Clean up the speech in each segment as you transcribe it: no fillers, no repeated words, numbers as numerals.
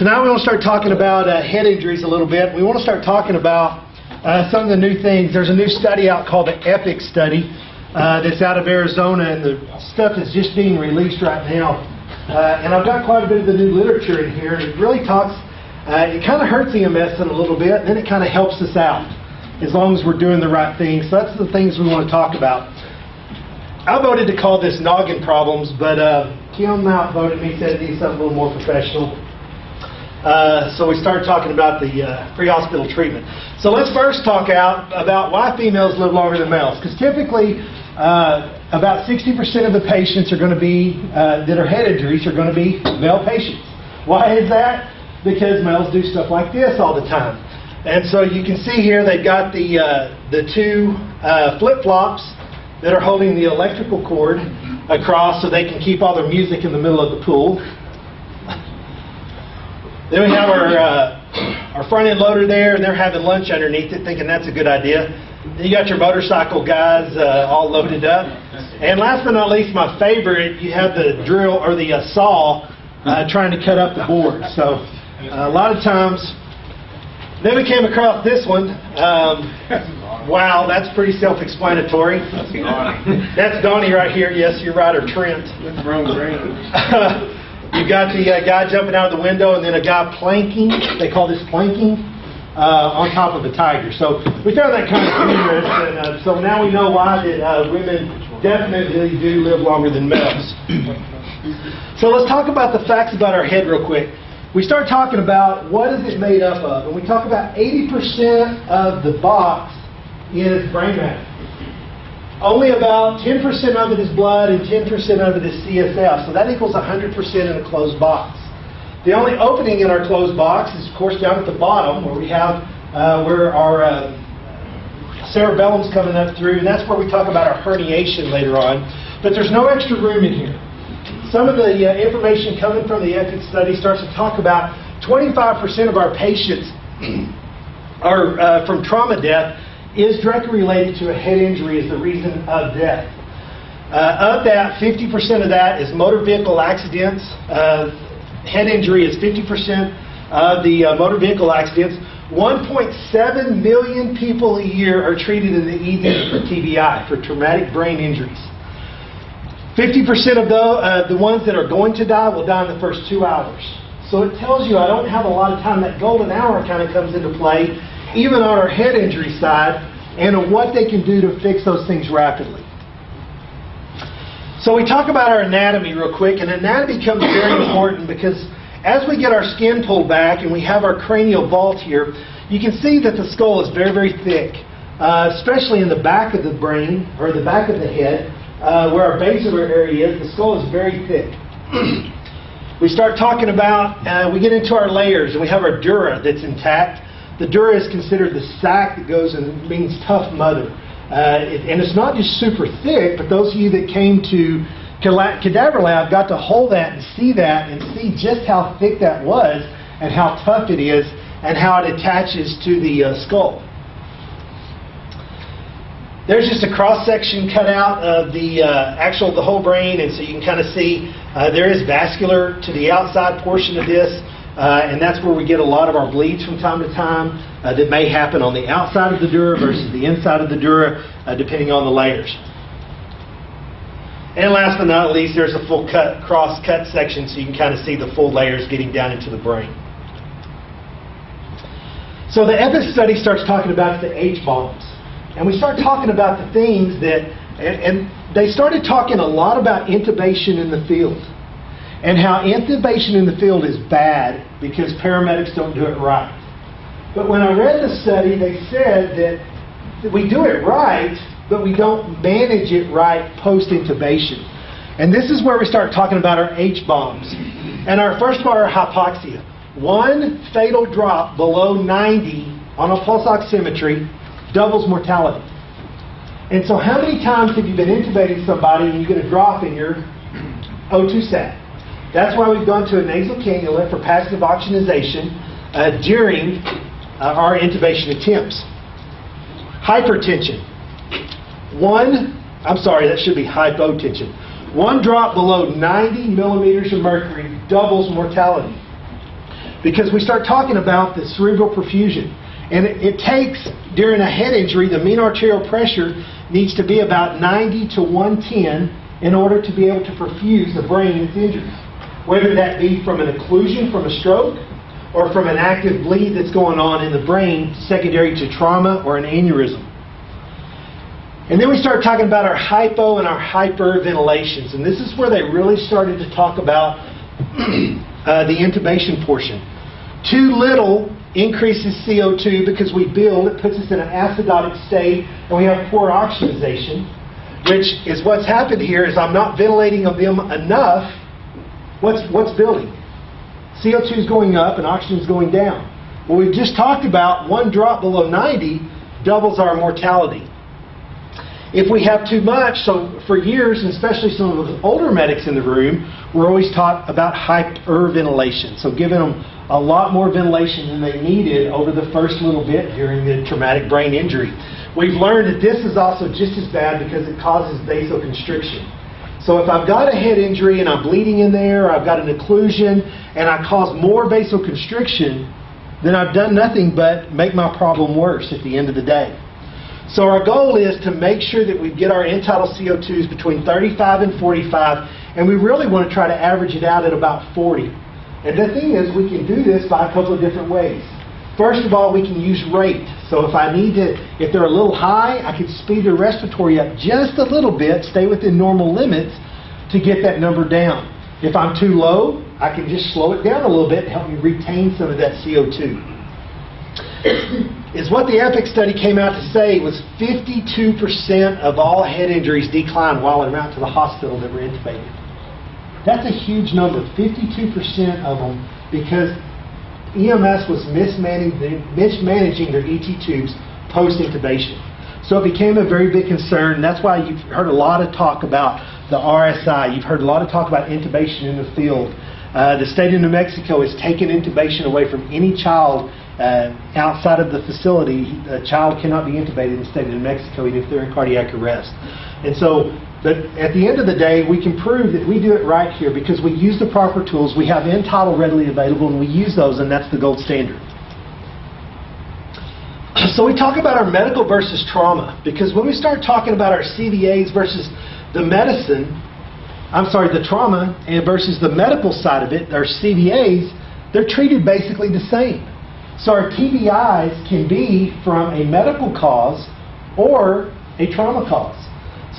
now we want to start talking about head injuries a little bit. We want to start talking about some of the new things. There's a new study out called the EPIC study that's out of Arizona, and the stuff is just being released right now. And I've got quite a bit of the new literature in here, and it really talks, it kind of hurts the EMS in a little bit, and then it kind of helps us out as long as we're doing the right things. So that's the things we want to talk about. I voted to call this noggin problems, but Kim outvoted me, said it needs something a little more professional. So we started talking about the pre-hospital treatment. So let's first talk about why females live longer than males. Because typically, about 60% of the patients are going to be, that are head injuries are going to be male patients. Why is that? Because males do stuff like this all the time. And so you can see here they've got the two flip-flops that are holding the electrical cord across so they can keep all their music in the middle of the pool. Then we have our front end loader there, and they're having lunch underneath it, thinking that's a good idea. Then you got your motorcycle guys all loaded up. And last but not least, my favorite, you have the drill or the saw trying to cut up the board. So a lot of times, then we came across this one. Wow, that's pretty self-explanatory. That's Donnie right here. Yes, you're right, or Trent. That's wrong brain. You got the guy jumping out of the window, and then a guy planking. They call this planking on top of a tiger. So we found that kind of humorous, and so now we know why that women definitely do live longer than males. So let's talk about the facts about our head real quick. We start talking about what is it made up of, and we talk about 80% of the box is brain matter. Only about 10% of it is blood and 10% of it is CSF, so that equals 100% in a closed box. The only opening in our closed box is, of course, down at the bottom where we have where our cerebellum's coming up through, and that's where we talk about our herniation later on. But there's no extra room in here. Some of the information coming from the EPIC study starts to talk about 25% of our patients are from trauma death is directly related to a head injury as the reason of death. Of that, 50% of that is motor vehicle accidents. Head injury is 50% of the motor vehicle accidents. 1.7 million people a year are treated in the ED for TBI, for traumatic brain injuries. 50% of the ones that are going to die will die in the first 2 hours. So it tells you I don't have a lot of time. That golden hour kind of comes into play, even on our head injury side, and what they can do to fix those things rapidly. So we talk about our anatomy real quick, and anatomy becomes very important because as we get our skin pulled back and we have our cranial vault here, you can see that the skull is very, very thick, especially in the back of the brain, or the back of the head, where our basilar area is. The skull is very thick. We start talking about, we get into our layers, and we have our dura that's intact. The dura is considered the sac that goes and means tough mother. And it's not just super thick, but those of you that came to Cadaver Lab got to hold that and see just how thick that was and how tough it is and how it attaches to the skull. There's just a cross-section cut out of the the whole brain, and so you can kind of see there is vascular to the outside portion of this. And that's where we get a lot of our bleeds from time to time that may happen on the outside of the dura versus the inside of the dura, depending on the layers. And last but not least, there's a full cross-cut section so you can kind of see the full layers getting down into the brain. So the EPIC study starts talking about the H-bombs. And we start talking about the things that, and they started talking a lot about intubation in the field. And how intubation in the field is bad because paramedics don't do it right. But when I read the study, they said that we do it right, but we don't manage it right post-intubation. And this is where we start talking about our H-bombs. And our first part, our hypoxia. One fatal drop below 90 on a pulse oximetry doubles mortality. And so how many times have you been intubating somebody and you get a drop in your O2 sat? That's why we've gone to a nasal cannula for passive oxygenation during our intubation attempts. Hypertension. That should be hypotension. One drop below 90 millimeters of mercury doubles mortality. because we start talking about the cerebral perfusion. And it takes, during a head injury, the mean arterial pressure needs to be about 90 to 110 in order to be able to perfuse the brain that's injured. Whether that be from an occlusion from a stroke or from an active bleed that's going on in the brain secondary to trauma or an aneurysm. And then we start talking about our hypo and our hyperventilations. And this is where they really started to talk about the intubation portion. Too little increases CO2 because we build, it puts us in an acidotic state, and we have poor oxygenation, which is what's happened here is I'm not ventilating them enough. What's building? CO2 is going up and oxygen is going down. Well, we've just talked about one drop below 90 doubles our mortality. If we have too much, so for years, and especially some of the older medics in the room, we're always taught about hyperventilation. So giving them a lot more ventilation than they needed over the first little bit during the traumatic brain injury. We've learned that this is also just as bad because it causes vasoconstriction. So if I've got a head injury and I'm bleeding in there, I've got an occlusion, and I cause more vasoconstriction, then I've done nothing but make my problem worse at the end of the day. So our goal is to make sure that we get our end-tidal CO2s between 35 and 45, and we really want to try to average it out at about 40. And the thing is, we can do this by a couple of different ways. First of all, we can use rate. So if they're a little high, I could speed their respiratory up just a little bit, stay within normal limits to get that number down. If I'm too low, I can just slow it down a little bit and help me retain some of that CO2. Is what the EPIC study came out to say was 52% of all head injuries decline while they're out to the hospital that were intubated. That's a huge number, 52% of them, because EMS was mismanaging their ET tubes post-intubation. So it became a very big concern. That's why you've heard a lot of talk about the RSI. You've heard a lot of talk about intubation in the field. The state of New Mexico has taken intubation away from any child outside of the facility. A child cannot be intubated in the state of New Mexico even if they're in cardiac arrest. And so, but at the end of the day, we can prove that we do it right here because we use the proper tools. We have end-tidal readily available, and we use those, and that's the gold standard. So we talk about our medical versus trauma, because when we start talking about our CVAs versus the trauma and versus the medical side of it, our CVAs, they're treated basically the same. So our TBIs can be from a medical cause or a trauma cause.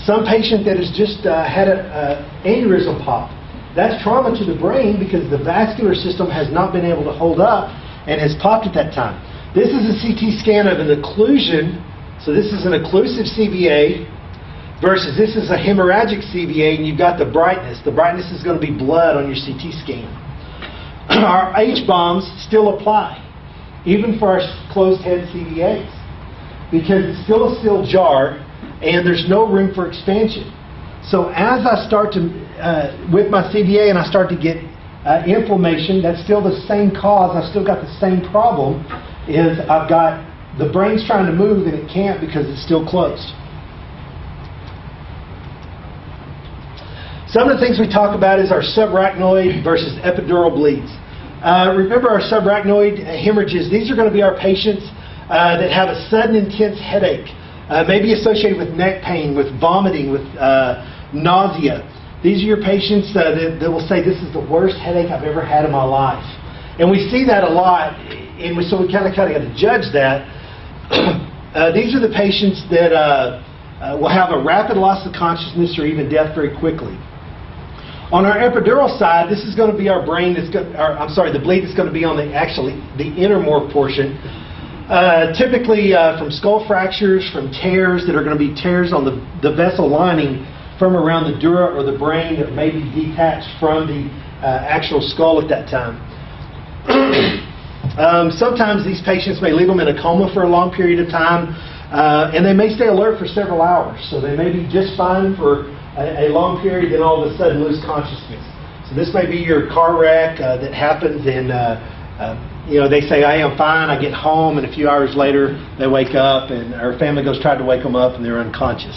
Some patient that has just had an aneurysm pop, that's trauma to the brain because the vascular system has not been able to hold up and has popped at that time. This is a CT scan of an occlusion, so this is an occlusive CVA versus this is a hemorrhagic CVA, and you've got the brightness. The brightness is going to be blood on your CT scan. Our H-bombs still apply, even for our closed head CVAs, because it's still a sealed jar and there's no room for expansion. So as I start to, with my CVA, and I start to get inflammation, that's still the same cause, I've still got the same problem, is I've got, the brain's trying to move and it can't because it's still closed. Some of the things we talk about is our subarachnoid versus epidural bleeds. Remember our subarachnoid hemorrhages, these are going to be our patients that have a sudden intense headache, maybe associated with neck pain, with vomiting, with nausea. These are your patients that will say, this is the worst headache I've ever had in my life. And we see that a lot, and so we kind of got to judge that. These are the patients that will have a rapid loss of consciousness or even death very quickly. On our epidural side, this is going to be our brain the bleed that's going to be on the innermore portion. Typically from skull fractures, from tears that are going to be tears on the vessel lining from around the dura or the brain that may be detached from the actual skull at that time. Sometimes these patients may leave them in a coma for a long period of time, and they may stay alert for several hours. So they may be just fine for a long period, then all of a sudden lose consciousness. So this may be your car wreck that happens, and they say, "I am fine." I get home, and a few hours later they wake up, and our family goes try to wake them up, and they're unconscious.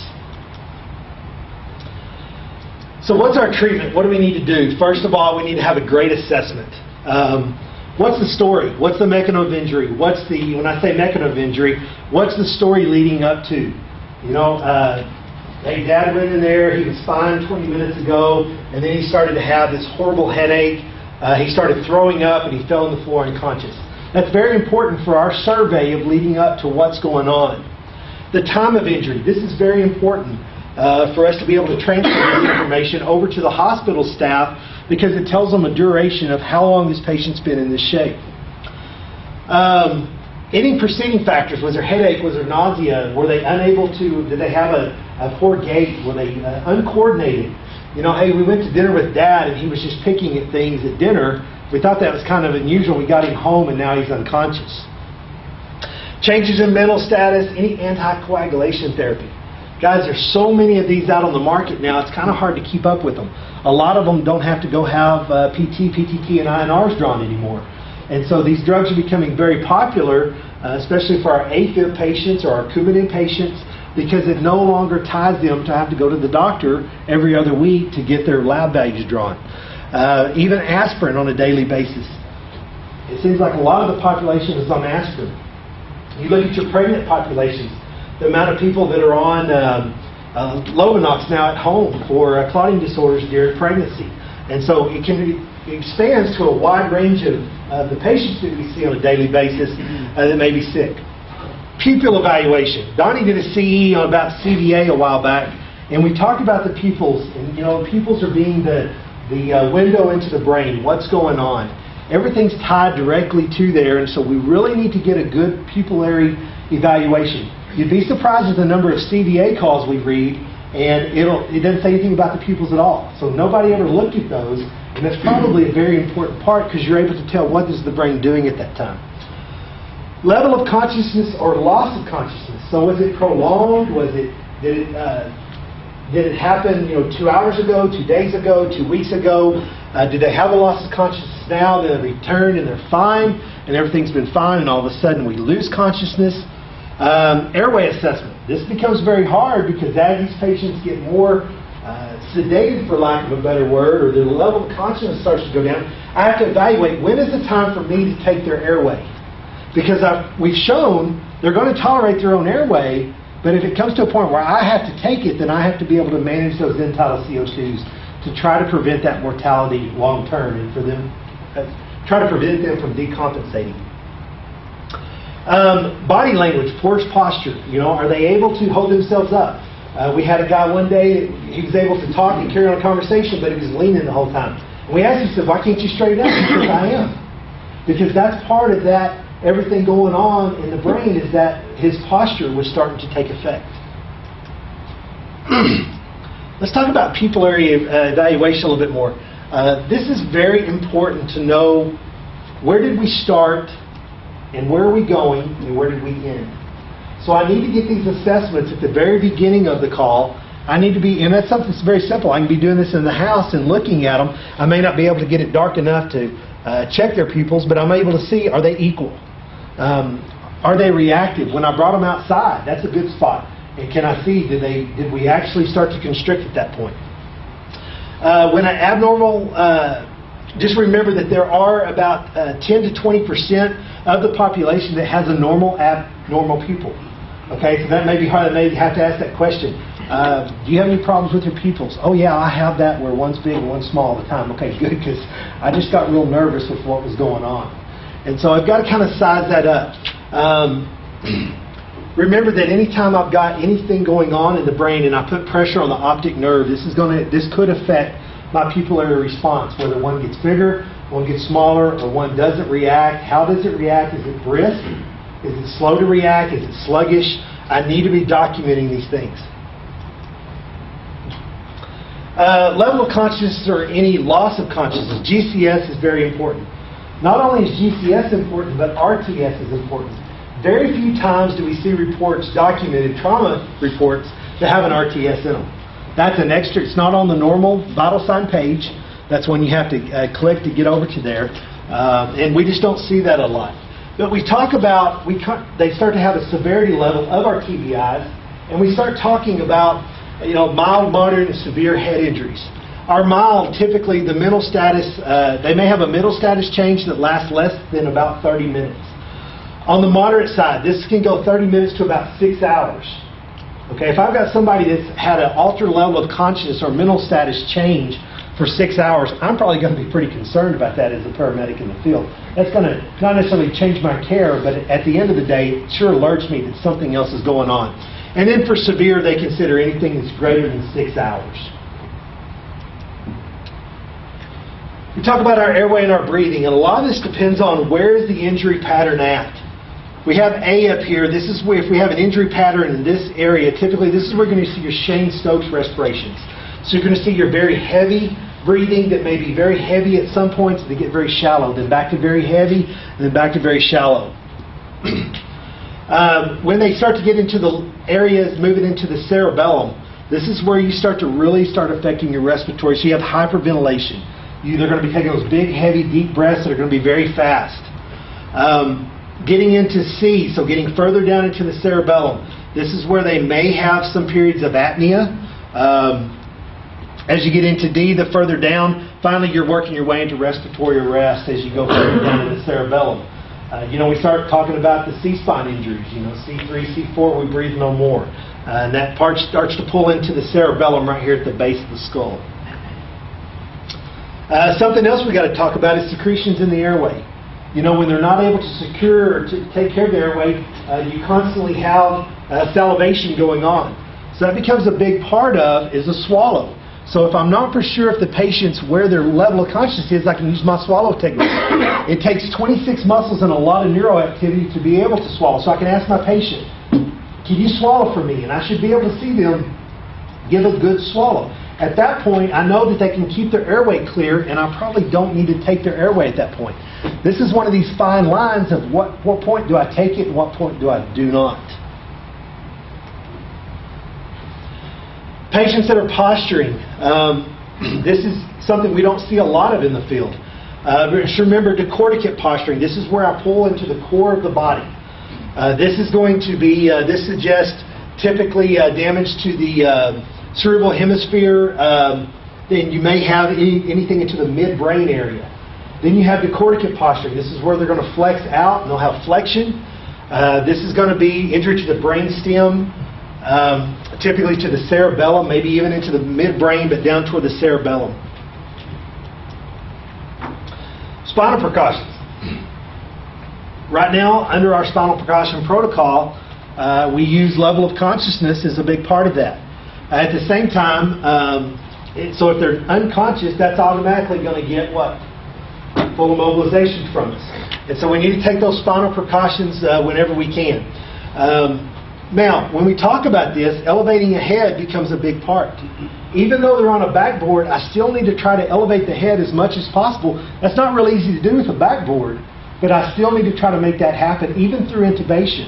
So what's our treatment? What do we need to do? First of all, we need to have a great assessment. What's the story? What's the mechanism of injury? When I say mechanism of injury, what's the story leading up to? Hey, Dad went in there, he was fine 20 minutes ago, and then he started to have this horrible headache. He started throwing up, and he fell on the floor unconscious. That's very important for our survey of leading up to what's going on. The time of injury. This is very important for us to be able to transfer this information over to the hospital staff because it tells them a duration of how long this patient's been in this shape. Any preceding factors. Was there headache? Was there nausea? Were they unable to, did they have a poor gait? Were they uncoordinated? Hey, we went to dinner with Dad and he was just picking at things at dinner. We thought that was kind of unusual. We got him home and now he's unconscious. Changes in mental status, any anticoagulation therapy. Guys, there's so many of these out on the market now, it's kind of hard to keep up with them. A lot of them don't have to go have PT, PTT, and INRs drawn anymore. And so these drugs are becoming very popular, especially for our AFib patients or our Coumadin patients, because it no longer ties them to have to go to the doctor every other week to get their lab values drawn. Even aspirin on a daily basis. It seems like a lot of the population is on aspirin. You look at your pregnant populations, the amount of people that are on Lovenox now at home for clotting disorders during pregnancy. And so it expands to a wide range of the patients that we see on a daily basis that may be sick. Pupil evaluation. Donnie did a CE on about CVA a while back, and we talked about the pupils. And pupils are being the window into the brain. What's going on? Everything's tied directly to there, and so we really need to get a good pupillary evaluation. You'd be surprised at the number of CVA calls we read, and it doesn't say anything about the pupils at all. So nobody ever looked at those, and that's probably a very important part because you're able to tell what is the brain doing at that time. Level of consciousness or loss of consciousness. So was it prolonged? Did it happen 2 hours ago, 2 days ago, 2 weeks ago? Did they have a loss of consciousness now? Then they returned and they're fine and everything's been fine and all of a sudden we lose consciousness? Airway assessment. This becomes very hard because as these patients get more sedated, for lack of a better word, or their level of consciousness starts to go down, I have to evaluate when is the time for me to take their airway. Because we've shown they're going to tolerate their own airway, but if it comes to a point where I have to take it, then I have to be able to manage those end-tidal CO2s to try to prevent that mortality long term and for them, try to prevent them from decompensating. Body language, poor posture. Are they able to hold themselves up? We had a guy one day, he was able to talk and carry on a conversation, but he was leaning the whole time. And we asked him, said, why can't you straighten up? He said, I am. Because that's part of that, everything going on in the brain is that his posture was starting to take effect. Let's talk about pupillary evaluation a little bit more. This is very important to know where did we start and where are we going and where did we end. So I need to get these assessments at the very beginning of the call. I need to be, and that's something that's very simple. I can be doing this in the house and looking at them. I may not be able to get it dark enough to check their pupils, but I'm able to see, are they equal? Are they reactive? When I brought them outside, that's a good spot. And can I see, did we actually start to constrict at that point? When an abnormal, just remember that there are about 10 to 20% of the population that has a normal abnormal pupil. Okay, so that may be hard. I may have to ask that question. Do you have any problems with your pupils? Oh yeah, I have that where one's big and one's small all the time. Okay, good, because I just got real nervous with what was going on. And so I've got to kind of size that up. Remember that anytime I've got anything going on in the brain and I put pressure on the optic nerve, this could affect my pupillary response, whether one gets bigger, one gets smaller, or one doesn't react. How does it react? Is it brisk? Is it slow to react? Is it sluggish? I need to be documenting these things. Level of consciousness or any loss of consciousness. GCS is very important. Not only is GCS important, but RTS is important. Very few times do we see reports, documented trauma reports, that have an RTS in them. That's an extra, it's not on the normal vital sign page. That's when you have to click to get over to there. And we just don't see that a lot. But we talk about, they start to have a severity level of our TBIs, and we start talking about mild, moderate, and severe head injuries. are mild. Typically, the mental status, they may have a mental status change that lasts less than about 30 minutes. On the moderate side, this can go 30 minutes to about 6 hours. Okay, if I've got somebody that's had an altered level of consciousness or mental status change for 6 hours, I'm probably going to be pretty concerned about that as a paramedic in the field. That's going to not necessarily change my care, but at the end of the day, it sure alerts me that something else is going on. And then for severe, they consider anything that's greater than 6 hours. We talk about our airway and our breathing, and a lot of this depends on where is the injury pattern at. We have A up here. This is where, if we have an injury pattern in this area, typically this is where you're going to see your Shane-Stokes respirations. So you're going to see your very heavy breathing that may be very heavy at some points, they get very shallow, then back to very heavy, and then back to very shallow. When they start to get into the areas moving into the cerebellum, this is where you start to really start affecting your respiratory. So you have hyperventilation. They're going to be taking those big, heavy, deep breaths that are going to be very fast. Getting into C, so getting further down into the cerebellum, this is where they may have some periods of apnea. As you get into D, the further down, finally you're working your way into respiratory arrest as you go further down in the cerebellum. We start talking about the C-spine injuries, C3, C4, we breathe no more. And that part starts to pull into the cerebellum right here at the base of the skull. Something else we got to talk about is secretions in the airway. When they're not able to secure or to take care of the airway, you constantly have salivation going on. So that becomes a big part of is a swallow. So if I'm not for sure if the patient's where their level of consciousness is, I can use my swallow technique. It takes 26 muscles and a lot of neuroactivity to be able to swallow. So I can ask my patient, can you swallow for me? And I should be able to see them give a good swallow. At that point, I know that they can keep their airway clear, and I probably don't need to take their airway at that point. This is one of these fine lines of what point do I take it and what point do I do not. Patients that are posturing. This is something we don't see a lot of in the field. Just remember decorticate posturing. This is where I pull into the core of the body. This is going to be, this suggests typically damage to the cerebral hemisphere. Then you may have anything into the midbrain area. Then you have decorticate posturing. This is where they're going to flex out and they'll have flexion. This is going to be injury to the brain stem. Typically to the cerebellum, maybe even into the midbrain, but down toward the cerebellum. Spinal percussions. Right now, under our spinal percussion protocol, we use level of consciousness as a big part of that. At the same time, so if they're unconscious, that's automatically going to get what? Full immobilization from us. And so we need to take those spinal percussions whenever we can. Now, when we talk about this, elevating a head becomes a big part. Even though they're on a backboard, I still need to try to elevate the head as much as possible. That's not really easy to do with a backboard, but I still need to try to make that happen, even through intubation.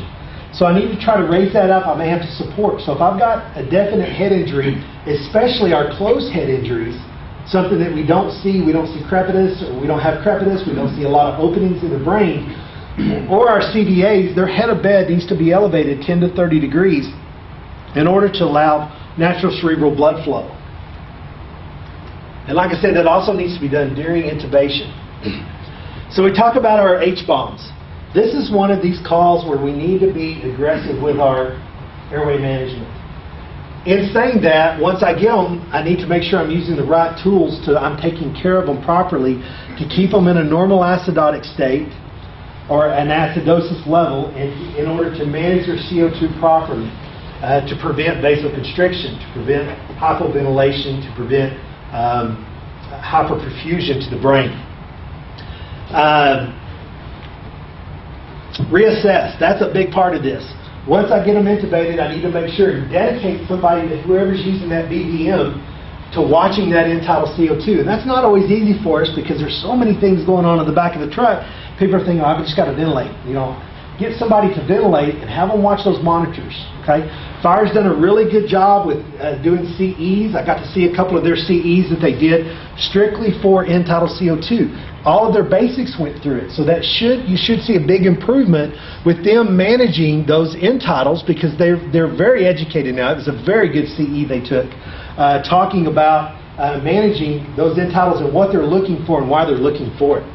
So I need to try to raise that up. I may have to support. So if I've got a definite head injury, especially our closed head injuries, something that we don't see crepitus, or we don't have crepitus, we don't see a lot of openings in the brain, or our CVAs, their head of bed needs to be elevated 10 to 30 degrees in order to allow natural cerebral blood flow. And like I said, that also needs to be done during intubation. So we talk about our H-bombs. This is one of these calls where we need to be aggressive with our airway management. In saying that, once I get them, I need to make sure I'm using the right tools I'm taking care of them properly to keep them in a normal acidotic state or an acidosis level in order to manage their CO2 properly, to prevent vasoconstriction, to prevent hypoventilation, to prevent hyperperfusion to the brain. Reassess. That's a big part of this. Once I get them intubated, I need to make sure and dedicate somebody, to whoever's using that BVM, to watching that end-tidal CO2. And that's not always easy for us because there's so many things going on in the back of the truck. People are thinking, oh, I've just got to ventilate. Get somebody to ventilate and have them watch those monitors. Okay? Fire's done a really good job with doing CEs. I got to see a couple of their CEs that they did strictly for end-tidal CO2. All of their basics went through it. So you should see a big improvement with them managing those end-tidals because they're very educated now. It was a very good CE they took, talking about managing those end titles and what they're looking for and why they're looking for it.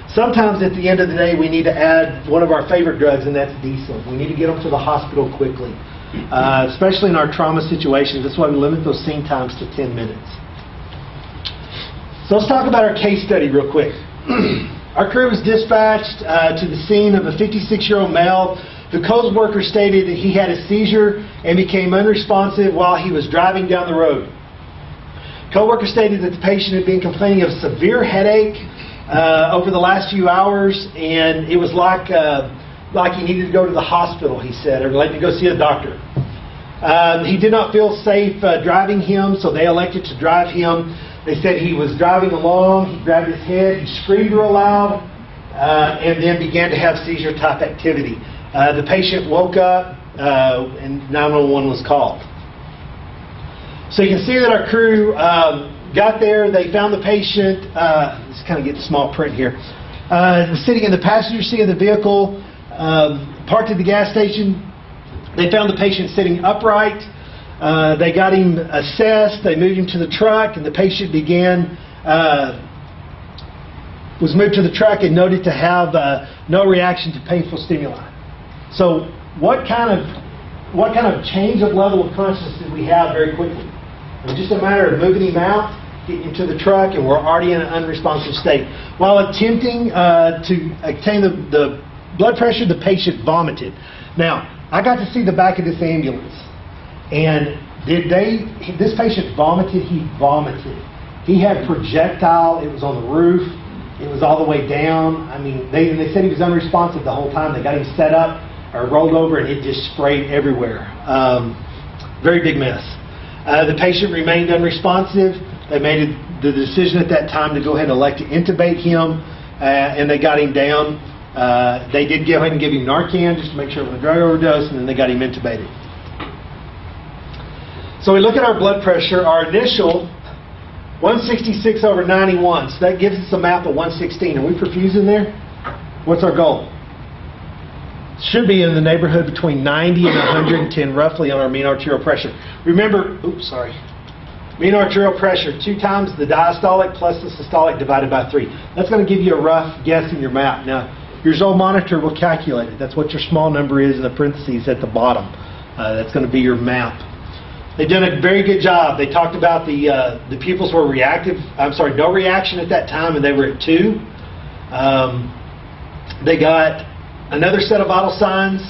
Sometimes at the end of the day, we need to add one of our favorite drugs, and that's diesel. We need to get them to the hospital quickly, especially in our trauma situations. That's why we limit those scene times to 10 minutes. So let's talk about our case study real quick. Our crew was dispatched to the scene of a 56-year-old male who co-worker stated that he had a seizure and became unresponsive while he was driving down the road. Co-worker stated that the patient had been complaining of severe headache over the last few hours, and it was like he needed to go to the hospital, he said, or like to go see a doctor. He did not feel safe driving him, so they elected to drive him. They said he was driving along, he grabbed his head, he screamed real loud, and then began to have seizure-type activity. The patient woke up, and 911 was called. So you can see that our crew got there. They found the patient. Let's kind of get the small print here. Sitting in the passenger seat of the vehicle, parked at the gas station. They found the patient sitting upright. They got him assessed. They moved him to the truck, and the patient was moved to the truck and noted to have no reaction to painful stimuli. So what kind of change of level of consciousness did we have very quickly? It was just a matter of moving him out, getting him to the truck, and we're already in an unresponsive state. While attempting to obtain the blood pressure, the patient vomited. Now, I got to see the back of this ambulance, and this patient vomited? He vomited. He had projectile. It was on the roof. It was all the way down. I mean, they said he was unresponsive the whole time. They got him set up or rolled over, and it just sprayed everywhere. Very big mess. The patient remained unresponsive. They made the decision at that time to go ahead and elect to intubate him, and they got him down. They did go ahead and give him Narcan just to make sure it was a drug overdose, and then they got him intubated. So we look at our blood pressure. Our initial 166/91. So that gives us a map of 116. Are we perfusing there? What's our goal? Should be in the neighborhood between 90 and 110 roughly on our mean arterial pressure. Remember, mean arterial pressure, 2 times the diastolic plus the systolic divided by 3. That's going to give you a rough guess in your map. Now, your Zoll monitor will calculate it. That's what your small number is in the parentheses at the bottom. That's going to be your map. They've done a very good job. They talked about the pupils were reactive. No reaction at that time, and they were at 2. They got another set of vital signs,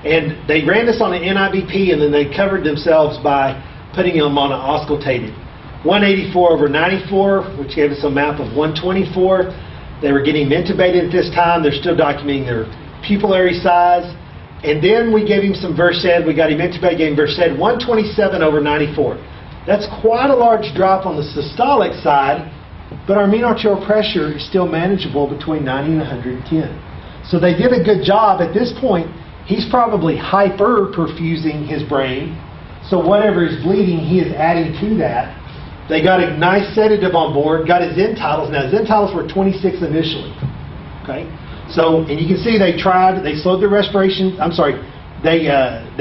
and they ran this on an NIBP, and then they covered themselves by putting them on an auscultated. 184/94, which gave us a map of 124. They were getting intubated at this time. They're still documenting their pupillary size. And then we gave him some Versed. We got him intubated, gave him Versed, 127/94. That's quite a large drop on the systolic side, but our mean arterial pressure is still manageable between 90 and 110. So they did a good job. At this point, he's probably hyper-perfusing his brain. So whatever is bleeding, he is adding to that. They got a nice sedative on board, got his end titles. Now, his end titles were 26 initially. Okay? So, and you can see they slowed their respiration. They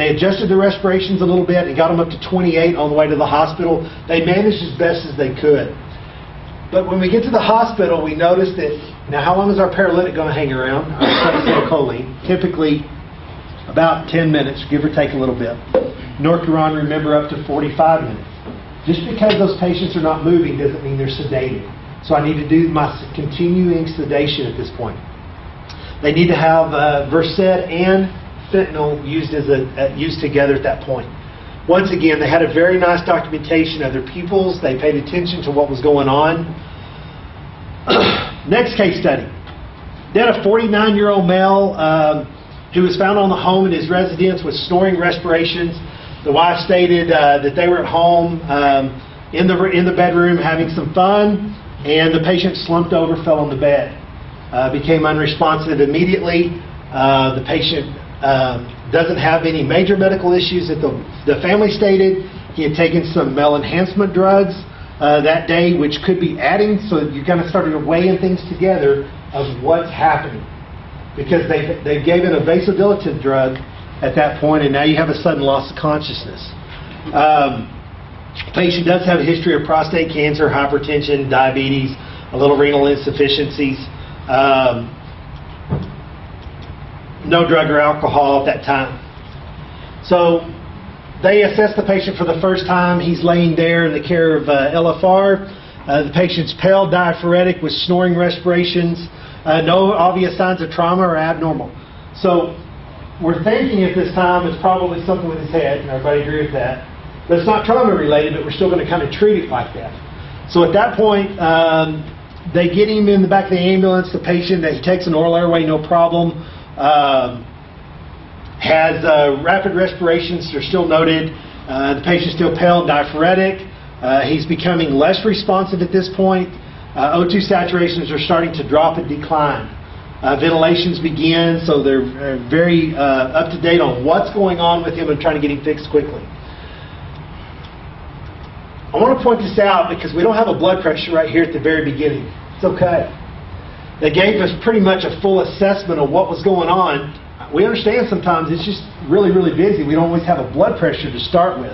adjusted their respirations a little bit and got them up to 28 on the way to the hospital. They managed as best as they could. But when we get to the hospital, we notice that, now how long is our paralytic going to hang around? Acetylcholine, typically about 10 minutes, give or take a little bit. Norcuron, remember, up to 45 minutes. Just because those patients are not moving doesn't mean they're sedated. So I need to do my continuing sedation at this point. They need to have Versed and fentanyl used together at that point. Once again, they had a very nice documentation of their pupils. They paid attention to what was going on. Next case study. They had a 49-year-old male who was found on the home in his residence with snoring respirations. The wife stated that they were at home in the bedroom having some fun, and the patient slumped over, fell on the bed. Became unresponsive immediately. The patient doesn't have any major medical issues that the family stated. He had taken some male enhancement drugs that day, which could be adding, so you kind of started weighing things together of what's happening. Because they gave it a vasodilative drug at that point, and now you have a sudden loss of consciousness. Patient does have a history of prostate cancer, hypertension, diabetes, a little renal insufficiencies. No drug or alcohol at that time. So they assess the patient for the first time. He's laying there in the care of LFR. The patient's pale, diaphoretic with snoring respirations. No obvious signs of trauma or abnormal. So we're thinking at this time it's probably something with his head, and everybody agree with that. But it's not trauma related, but we're still going to kind of treat it like that. So at that point, they get him in the back of the ambulance. The patient, he takes an oral airway, no problem. Has rapid respirations, they're still noted. The patient's still pale and diaphoretic. He's becoming less responsive at this point. O2 saturations are starting to drop and decline. Ventilations begin, so they're very up to date on what's going on with him and trying to get him fixed quickly. I want to point this out because we don't have a blood pressure right here at the very beginning. It's okay. They gave us pretty much a full assessment of what was going on. We understand sometimes it's just really, really busy. We don't always have a blood pressure to start with.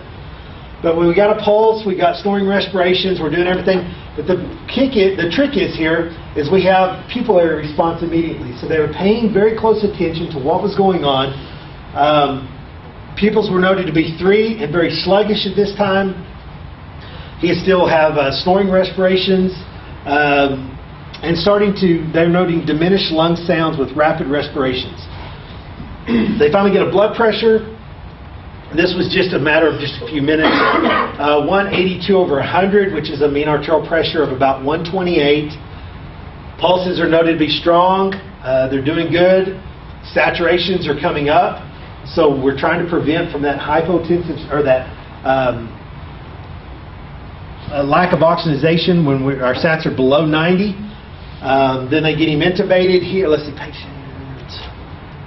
But when we got a pulse, we got snoring respirations, we're doing everything. But the trick is here is we have pupillary response immediately. So they were paying very close attention to what was going on. Pupils were noted to be 3 and very sluggish at this time. He still have snoring respirations. And they're noting diminished lung sounds with rapid respirations. They finally get a blood pressure. This was just a matter of just a few minutes. 182/100, which is a mean arterial pressure of about 128. Pulses are noted to be strong. They're doing good. Saturations are coming up. So we're trying to prevent from that hypotensive or that lack of oxygenation when our sats are below 90. Then they get him intubated here. Let's see, patient.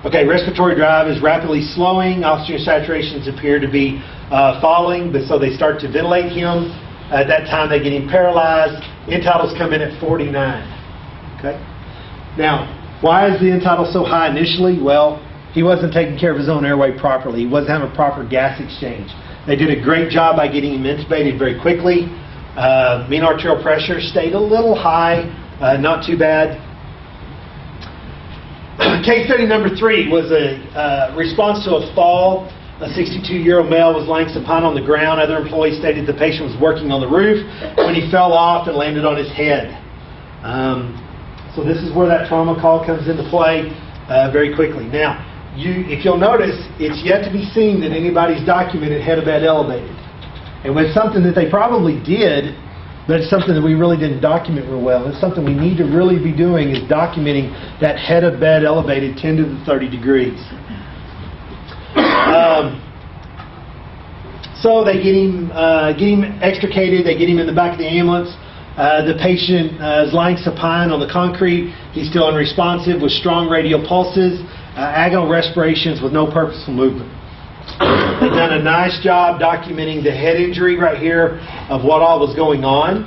Okay, respiratory drive is rapidly slowing. Oxygen saturations appear to be falling, but so they start to ventilate him. At that time, they get him paralyzed. End titles come in at 49. Okay. Now, why is the end title so high initially? Well, he wasn't taking care of his own airway properly. He wasn't having a proper gas exchange. They did a great job by getting him intubated very quickly. Mean arterial pressure stayed a little high, not too bad. Case study number 3 was a response to a fall. A 62-year-old male was lying supine on the ground. Other employees stated the patient was working on the roof when he fell off and landed on his head. So this is where that trauma call comes into play very quickly. Now, if you'll notice, it's yet to be seen that anybody's documented head of bed elevated. And it's something that they probably did, but it's something that we really didn't document real well. It's something we need to really be doing is documenting that head of bed elevated 10 to the 30 degrees. So they get him extricated. They get him in the back of the ambulance. The patient is lying supine on the concrete. He's still unresponsive with strong radial pulses, agonal respirations with no purposeful movement. They've done a nice job documenting the head injury right here of what all was going on.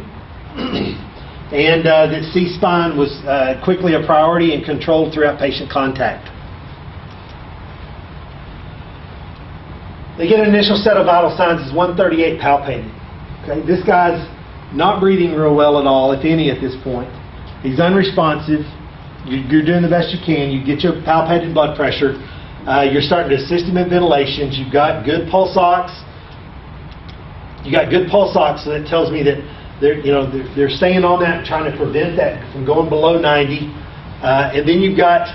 And that C-spine was quickly a priority and controlled throughout patient contact. They get an initial set of vital signs as 138 palpated. Okay, this guy's not breathing real well at all, if any, at this point. He's unresponsive. You're doing the best you can. You get your palpated blood pressure. You're starting to assist him in ventilations. You've got good pulse ox. You got good pulse ox, so that tells me that they're staying on that and trying to prevent that from going below 90. And then you've got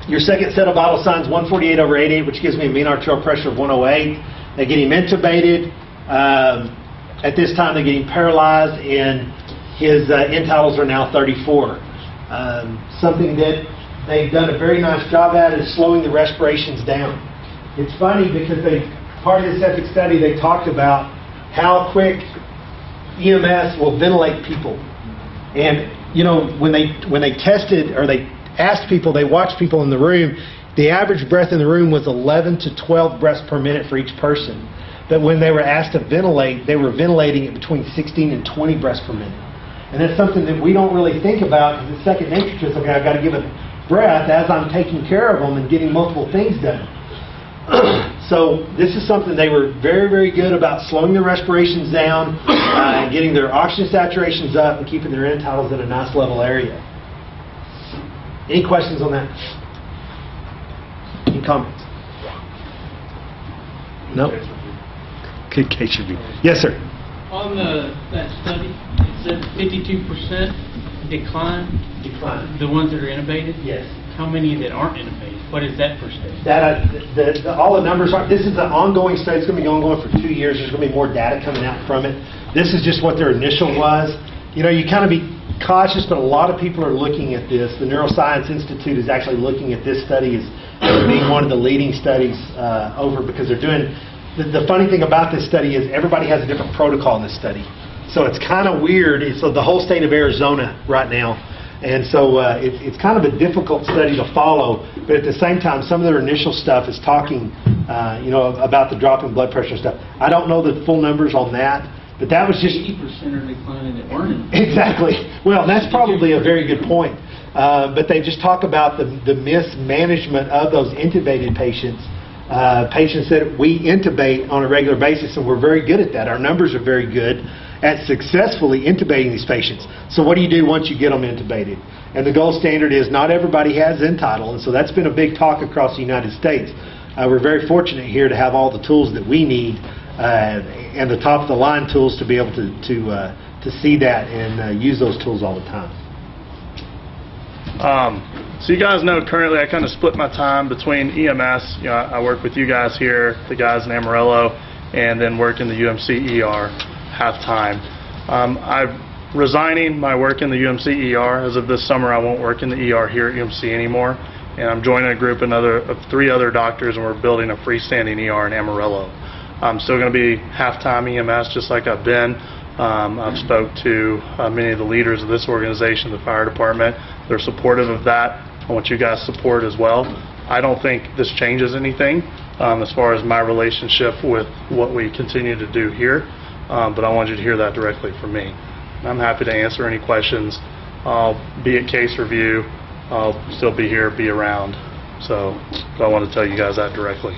your second set of vital signs, 148/88, which gives me a mean arterial pressure of 108. They get him intubated. At this time, they get him paralyzed, and his end titles are now 34. Something that they've done a very nice job at is slowing the respirations down. It's funny because part of this epic study, they talked about how quick EMS will ventilate people. And, when they tested or they asked people, they watched people in the room, the average breath in the room was 11 to 12 breaths per minute for each person. But when they were asked to ventilate, they were ventilating at between 16 and 20 breaths per minute. And that's something that we don't really think about because it's second nature to us. Okay, I've got to give a breath as I'm taking care of them and getting multiple things done. So this is something they were very, very good about slowing their respirations down and getting their oxygen saturations up and keeping their end titles at a nice level area. Any questions on that? Any comments? No? Good case should be. Yes, sir. On that study, it said 52% decline. Decline. The ones that are intubated? Yes. How many that aren't intubated? What is that percentage? That all the numbers are. This is an ongoing study. It's going to be ongoing for 2 years. There's going to be more data coming out from it. This is just what their initial was. You know, you kind of be cautious, but a lot of people are looking at this. The Neuroscience Institute is actually looking at this study as being one of the leading studies over, because they're doing. The funny thing about this study is everybody has a different protocol in this study. So it's kind of weird. It's the whole state of Arizona right now. And so it's kind of a difficult study to follow. But at the same time, some of their initial stuff is talking about the drop in blood pressure and stuff. I don't know the full numbers on that. But that was just... 80% are declining that weren't intubated. Exactly. Well, that's probably a very good point. But they just talk about the mismanagement of those intubated patients. Patients that we intubate on a regular basis, and we're very good at that. Our numbers are very good at successfully intubating these patients. So what do you do once you get them intubated? And the gold standard is not everybody has Untitled, and so that's been a big talk across the United States. We're very fortunate here to have all the tools that we need and the top-of-the-line tools to be able to see that and use those tools all the time. So you guys know currently I kind of split my time between EMS. You know, I work with you guys here, the guys in Amarillo, and then work in the UMC ER half-time. I'm resigning my work in the UMC ER. As of this summer, I won't work in the ER here at UMC anymore, and I'm joining a group of 3 other doctors, and we're building a freestanding ER in Amarillo. I'm still going to be half-time EMS just like I've been. I've spoke to many of the leaders of this organization, the fire department. They're supportive of that. I want you guys' support as well. I don't think this changes anything as far as my relationship with what we continue to do here, but I want you to hear that directly from me. I'm happy to answer any questions. I'll be at case review. I'll still be here, be around. So I want to tell you guys that directly.